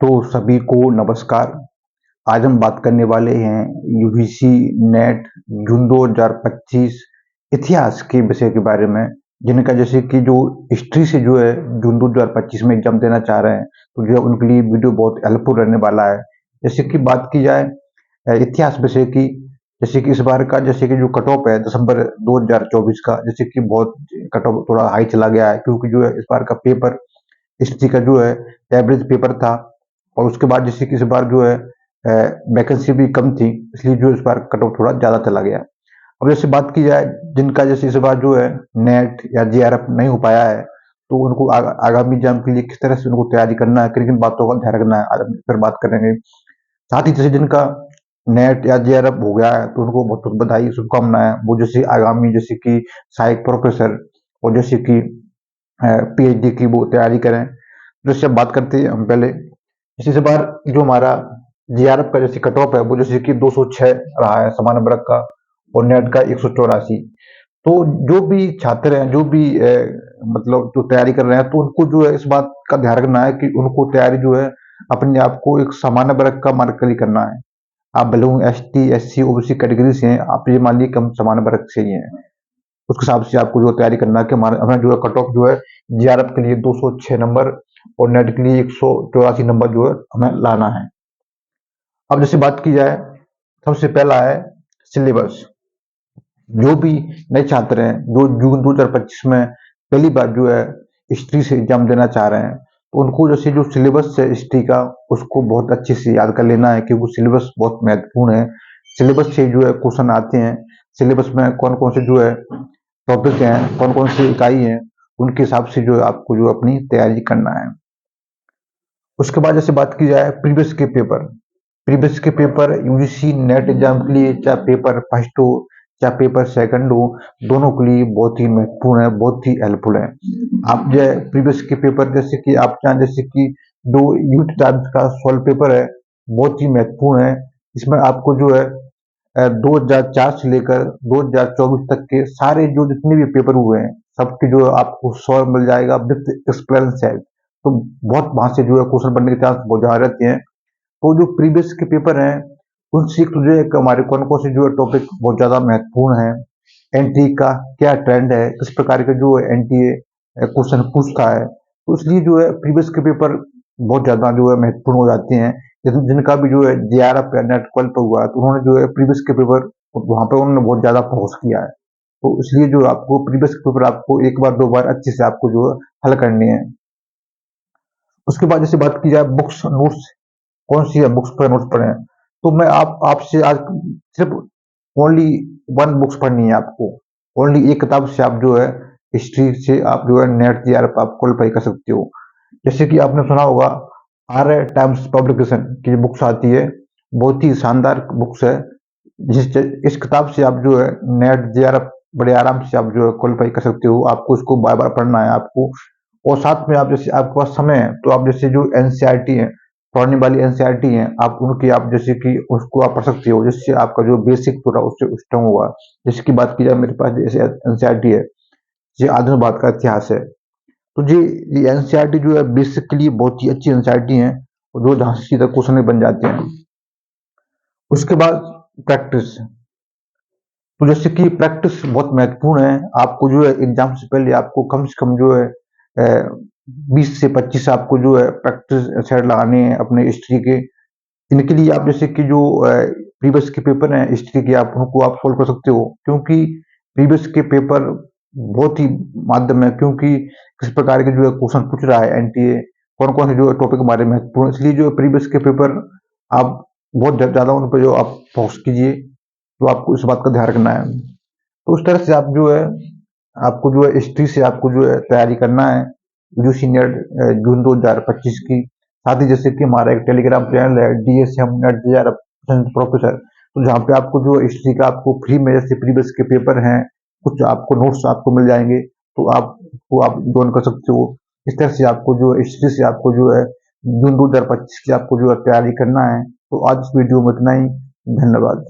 तो सभी को नमस्कार। आज हम बात करने वाले हैं यूजीसी नेट जून 2025 इतिहास के विषय के बारे में, जिनका जैसे कि जो हिस्ट्री से जो है जून 2025 में एग्जाम देना चाह रहे हैं, तो जो है उनके लिए वीडियो बहुत हेल्पफुल रहने वाला है। जैसे कि बात की जाए इतिहास विषय की, जैसे कि इस बार का जैसे कि जो कट ऑफ है दिसंबर 2024 का, जैसे कि बहुत कट ऑफ थोड़ा हाई चला गया है, क्योंकि जो है इस बार का पेपर हिस्ट्री का जो है एवरेज पेपर था। और उसके बाद जैसे कि इस बार जो है वैकेंसी भी कम थी, इसलिए जो इस बार कट ऑफ थोड़ा ज़्यादा चला गया। अब जैसे बात की जाए जिनका जैसे इस बार जो है नेट या जेआरएफ नहीं हो पाया है, तो उनको आगामी एग्जाम के लिए किस तरह से उनको तैयारी करना है, किन किन बातों का ध्यान रखना है, आज हम फिर बात करेंगे। साथ ही जैसे जिनका नेट या जेआरएफ हो गया है, तो उनको बहुत बहुत बधाई, शुभकामनाएं। वो जैसे आगामी जैसे कि सहायक प्रोफेसर और जैसे कि पीएचडी की वो तैयारी करें। जैसे अब बात करते हैं हम पहले, जैसे इस बार जो हमारा जीआरएफ का जैसे कट ऑफ है वो जैसे कि 206 रहा है सामान्य वर्ग का, और नेट का 184। तो जो भी छात्र हैं, जो भी मतलब जो तैयारी कर रहे हैं, तो उनको जो है इस बात का ध्यान रखना है कि उनको तैयारी जो है अपने आप को एक सामान्य वर्ग का मानकर ही करना है। आप भले S T S C OBC category से हैं, आप ये मान लीजिए कम सामान्य वर्ग से ही हैं, उसके हिसाब से आपको जो तैयारी करना है कि हमें जो है कट ऑफ जो है जीआरएफ के लिए 206 नंबर और नेट के लिए 184 नंबर जो है हमें लाना है। अब जैसे बात की जाए, सबसे पहला है सिलेबस। जो भी नए छात्र हैं जो जून 2025 में पहली बार जो है हिस्ट्री से एग्जाम देना चाह रहे हैं, तो उनको जैसे जो सिलेबस है हिस्ट्री का, उसको बहुत अच्छे से याद कर लेना है, क्योंकि सिलेबस बहुत महत्वपूर्ण है। सिलेबस से जो है क्वेश्चन आते हैं, सिलेबस में कौन कौन से जो है टॉपिक हैं, कौन कौन सी इकाई हैं, उनके हिसाब से जो है आपको जो अपनी तैयारी करना है। उसके बाद जैसे बात की जाए प्रीवियस के पेपर यूजीसी नेट एग्जाम के लिए, चाहे पेपर फर्स्ट हो चाहे पेपर सेकंड हो, दोनों के लिए बहुत ही महत्वपूर्ण है, बहुत ही हेल्पफुल है। आप जो है प्रीवियस के पेपर जैसे कि आप चाहें, जैसे कि जो यूनिट टाइप्स का सॉल्व पेपर है, बहुत ही महत्वपूर्ण है। इसमें आपको जो है 2004 से लेकर 2024 तक के सारे जो जितने भी पेपर हुए हैं, सबके जो है आपको सॉल्व मिल जाएगा विद एक्सप्लेन सेट। तो बहुत वहां से जो है क्वेश्चन बनने के चांस बहुत ज्यादा रहते हैं। तो जो प्रीवियस के पेपर हैं, उनसे जो है हमारे कौन कौन से जो है टॉपिक बहुत ज्यादा महत्वपूर्ण है, एनटीए का क्या ट्रेंड है, किस प्रकार के जो एनटीए क्वेश्चन पूछता है, तो इसलिए जो है प्रीवियस के पेपर बहुत ज्यादा जो है महत्वपूर्ण हो जाते हैं। जिनका भी जो है जेआरएफ या नेट क्वालिफाई हुआ है, तो उन्होंने जो है प्रीवियस के पेपर वहां पर उन्होंने बहुत ज्यादा फोकस किया है। तो इसलिए जो आपको प्रीवियस के पेपर आपको एक बार दो बार अच्छे से आपको जो है हल करने हैं। उसके बाद जैसे बात की जाए बुक्स नोट्स, कौन सी है बुक्स पर नोट्स पढ़े, तो मैं आपसे आज सिर्फ ओनली वन बुक्स पढ़नी है आपको। ओनली एक किताब से आप जो है हिस्ट्री से आप जो है नेट जीआरएफ आप क्वालिफाई कर सकते हो। जैसे कि आपने सुना होगा आर्य टाइम्स पब्लिकेशन की बुक्स आती है, बहुत ही शानदार बुक्स है। इस किताब से आप जो है नेट जेआरएफ बड़े आराम से आप जो है क्वालिफाई कर सकते हो। आपको इसको बार बार पढ़ना है आपको, और साथ में आप जैसे आपके पास समय है, तो आप जैसे जो एनसीईआरटी है, पढ़ने वाली एनसीईआरटी है, आप उनकी आप जैसे कि उसको आप पढ़ सकते हो, जिससे आपका जो बेसिक थोड़ा उससे स्ट्रॉन्ग होगा। जैसे कि बात की जाए, मेरे पास जैसे एनसीईआरटी है, ये आधुनिक भारत का इतिहास है, तो ये एनसीईआरटी जो है बेसिक के लिए बहुत ही अच्छी एनसीईआरटी है, और जो जहां से सीधा क्वेश्चन बन जाते हैं। उसके बाद प्रैक्टिस, तो जैसे कि प्रैक्टिस बहुत महत्वपूर्ण है। आपको जो है एग्जाम से पहले आपको कम से कम जो है 20 से 25 आपको जो है प्रैक्टिस सेट लगाने हैं अपने हिस्ट्री के। इनके लिए आप जैसे कि जो प्रीवियस के पेपर हैं हिस्ट्री के, आप उनको आप सोल्व कर सकते हो, क्योंकि प्रीवियस के पेपर बहुत ही माध्यम है, क्योंकि किस प्रकार के जो है क्वेश्चन पूछ रहा है एनटीए, कौन कौन से जो है टॉपिक हमारे महत्वपूर्ण, इसलिए जो प्रीवियस के पेपर आप बहुत ज्यादा उन पर जो आप फोकस कीजिए, तो आपको इस बात का ध्यान रखना है। तो उस तरह से आप जो है आपको जो है हिस्ट्री से आपको जो है तैयारी करना है यूजीसी नेट जून 2025 की। साथ ही जैसे कि हमारा एक टेलीग्राम चैनल है डीएसएम नेट जेआरएफ प्रोफेसर, तो जहाँ पे आपको जो हिस्ट्री का आपको फ्री में जैसे प्रीवियस के पेपर हैं, कुछ आपको नोट्स आपको मिल जाएंगे, तो आप ज्वाइन कर सकते हो। इस तरह से आपको जो हिस्ट्री से आपको जो है जून 2025 की आपको जो है तैयारी करना है। तो आज इस वीडियो में इतना ही, धन्यवाद।